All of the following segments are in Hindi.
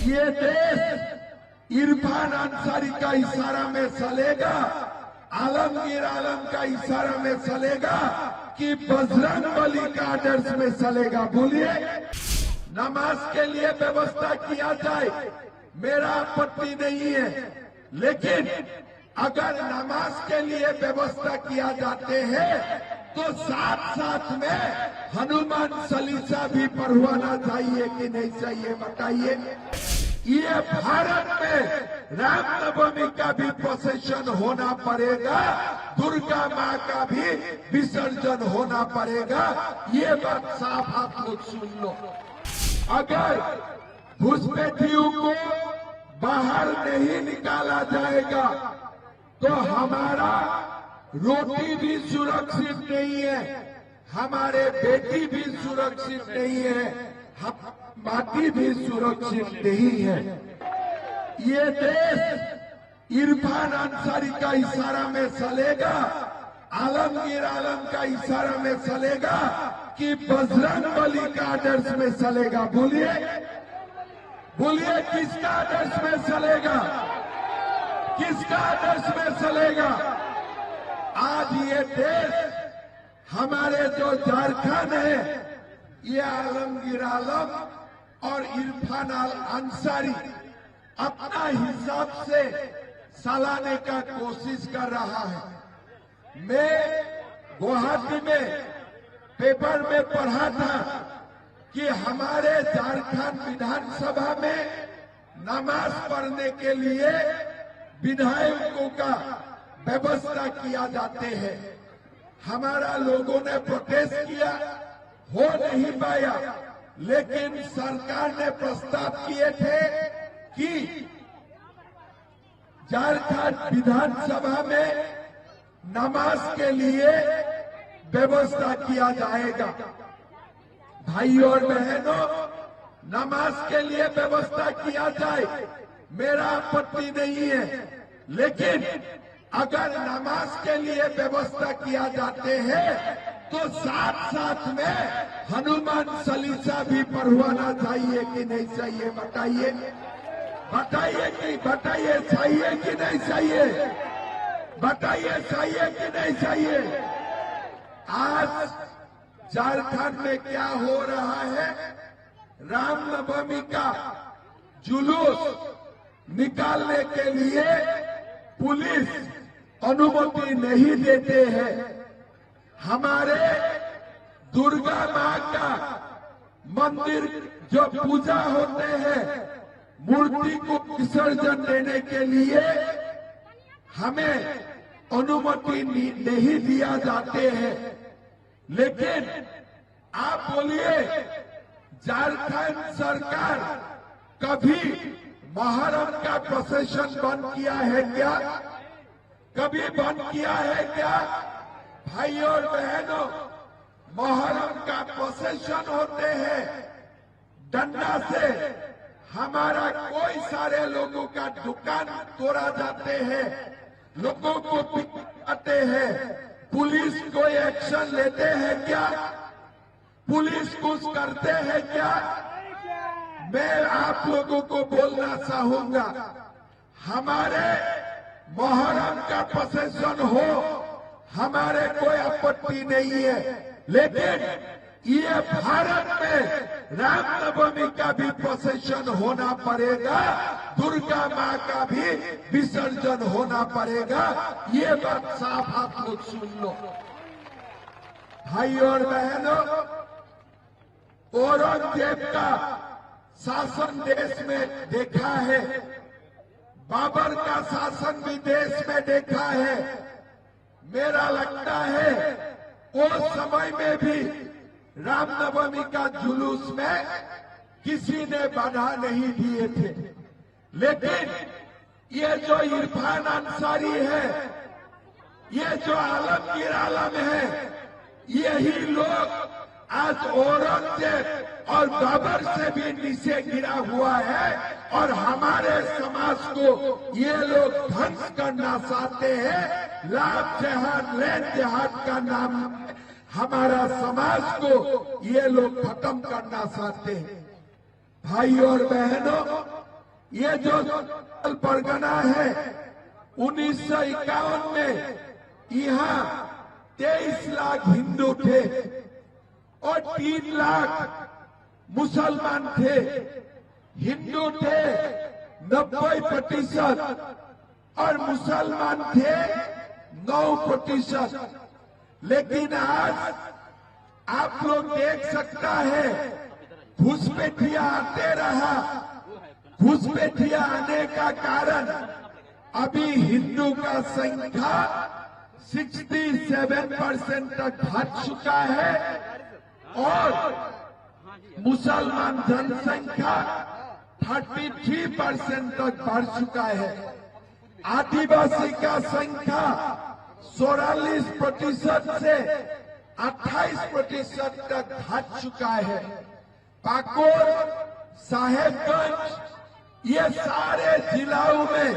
ये देश इरफान अंसारी का इशारा में चलेगा, आलमगीर आलम का इशारा में चलेगा कि बजरंगबली का आदर्श में चलेगा? बोलिए। नमाज के लिए व्यवस्था किया जाए, मेरा आपत्ति नहीं है, लेकिन अगर नमाज के लिए व्यवस्था किया जाते हैं तो साथ साथ में हनुमान चालीसा भी पढ़वाना चाहिए कि नहीं चाहिए? बताइए। ये भारत में रामनवमी का भी प्रोसेशन होना पड़ेगा, दुर्गा माँ का भी विसर्जन होना पड़ेगा। ये बात साफ आप लोग सुन लो। अगर घुसपैठियों को बाहर नहीं निकाला जाएगा तो हमारा रोटी भी सुरक्षित नहीं है, हमारे बेटी भी सुरक्षित नहीं है, हम माटी भी सुरक्षित नहीं है। ये देश इरफान अंसारी का इशारा में चलेगा, आलमगीर आलम का इशारा में चलेगा कि बजरंगबली का आदर्श में चलेगा? बोलिए। बोलिए, किसका आदर्श में चलेगा? किसका आदर्श में चलेगा? आज ये देश, हमारे जो झारखंड है, ये आलमगीर आलम और इरफान अंसारी अपना हिसाब से चलाने का कोशिश कर रहा है। मैं गुवाहाटी में पेपर में पढ़ा था कि हमारे झारखंड विधानसभा में नमाज पढ़ने के लिए विधायकों का व्यवस्था किया जाते हैं। हमारा लोगों ने प्रोटेस्ट किया, हो नहीं पाया, लेकिन सरकार ने प्रस्ताव किए थे कि झारखंड विधानसभा में नमाज के लिए व्यवस्था किया जाएगा। भाइयों और बहनों, नमाज के लिए व्यवस्था किया जाए, मेरा आपत्ति नहीं है, लेकिन अगर नमाज के लिए व्यवस्था किया जाते हैं तो साथ साथ में हनुमान चालीसा भी पढ़वाना चाहिए कि नहीं चाहिए? बताइए। बताइए कि बताइए, चाहिए कि नहीं चाहिए? बताइए, चाहिए कि नहीं चाहिए? आज झारखंड में क्या हो रहा है? रामनवमी का जुलूस निकालने के लिए पुलिस अनुमति नहीं देते हैं। हमारे दुर्गा माँ का मंदिर जो पूजा होते हैं, मूर्ति को विसर्जन देने के लिए हमें अनुमति नहीं दिया जाते हैं। लेकिन आप बोलिए, झारखंड सरकार कभी मुहर्रम का प्रोसेशन बंद किया है क्या? कभी बंद किया है क्या? भाइयों और बहनों, मुहर्रम का प्रोसेशन होते हैं, डंडा से हमारा कोई सारे लोगों का दुकान तोड़ा जाते हैं, लोगों को पिटाते हैं। पुलिस कोई एक्शन लेते हैं क्या? पुलिस कुछ करते हैं क्या? मैं आप लोगों को बोलना चाहूंगा, हमारे मुहर्रम का प्रोसेशन हो, हमारे कोई आपत्ति नहीं है, लेकिन ये भारत में रामनवमी का भी प्रोसेशन होना पड़ेगा, दुर्गा माँ का भी विसर्जन होना पड़ेगा। ये बात साफ आप लोग सुन लो। भाइयों और बहनों, औरंगजेब का शासन देश में देखा है, बाबर का शासन भी देश में देखा है। मेरा लगता है उस समय में भी रामनवमी का जुलूस में किसी ने बाधा नहीं दिए थे, लेकिन ये जो इरफान अंसारी है, ये जो आलमगीर आलम है, यही लोग आज औरंगजेब और बाबर से भी नीचे गिरा हुआ है और हमारे समाज को ये लोग ध्वंस करना चाहते हैं। लाभ जहाद लैंड जहाद का नाम हमारा समाज को ये लोग खत्म करना चाहते हैं। भाइयों और बहनों, ये जो परगना है 1951 में यहाँ 23 लाख हिंदू थे और 3 लाख मुसलमान थे। हिंदू थे 90% और मुसलमान थे 9%। लेकिन आज आप लोग देख सकता है घुसपैठिया आते रहा। घुसपैठिया आने का कारण अभी हिंदू का संख्या 67% तक घट चुका है और मुसलमान जनसंख्या 33% तक बढ़ चुका है। आदिवासी का संख्या 44% से 28% तक घट चुका है। पाकुड़, साहेबगंज ये सारे जिलों में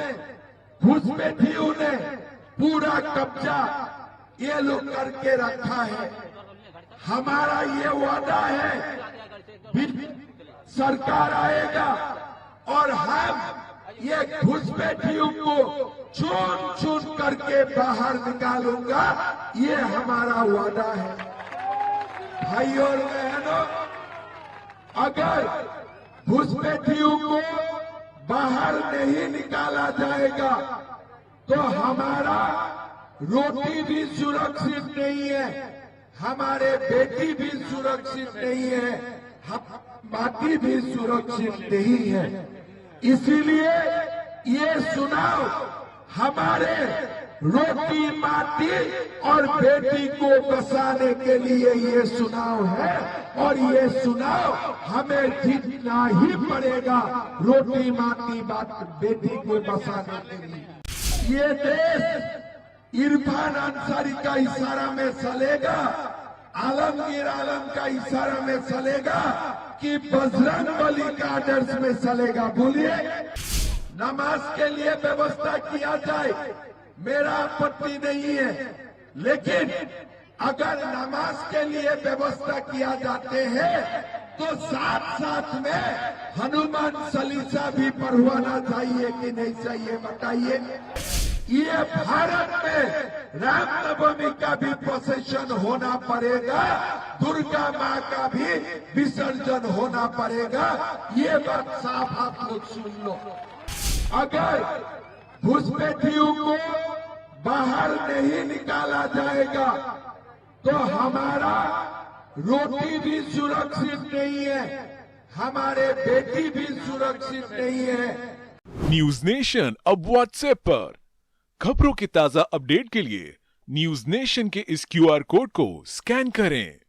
घुसपैठियों ने पूरा कब्जा ये लोग करके रखा है। हमारा ये वादा है सरकार आएगा और हम ये घुसपैठियों को चुन चुन करके बाहर निकालूंगा, ये हमारा वादा है। भाइयों और बहनों, अगर घुसपैठियों को बाहर नहीं निकाला जाएगा तो हमारा रोटी भी सुरक्षित नहीं है, हमारे बेटी भी सुरक्षित नहीं है, माटी भी सुरक्षित नहीं है। इसीलिए ये चुनाव हमारे रोटी, माटी और बेटी को बचाने के लिए ये चुनाव है और ये चुनाव हमें जीतना ही पड़ेगा रोटी, माटी, बेटी को बचाने के लिए। ये देश इरफान अंसारी का इशारा में चलेगा, आलमगीर आलम का इशारा में चलेगा कि बजरंगबली का आदर्श में चलेगा। बोलिए, नमाज के लिए व्यवस्था किया जाए, मेरा आपत्ति नहीं है, लेकिन अगर नमाज के लिए व्यवस्था किया जाते हैं तो साथ साथ में हनुमान चालीसा भी पढ़वाना चाहिए कि नहीं चाहिए, बताइए। ये भारत में रामनवमी का भी प्रोसेशन होना पड़ेगा, दुर्गा माँ का भी विसर्जन होना पड़ेगा। ये बात साफ आप लोग सुन लो। अगर घुसपैठियों को बाहर नहीं निकाला जाएगा तो हमारा रोटी भी सुरक्षित नहीं है, हमारे बेटी भी सुरक्षित नहीं है। न्यूज नेशन अब व्हाट्सएप पर खबरों के ताजा अपडेट के लिए न्यूज नेशन के इस QR कोड को स्कैन करें।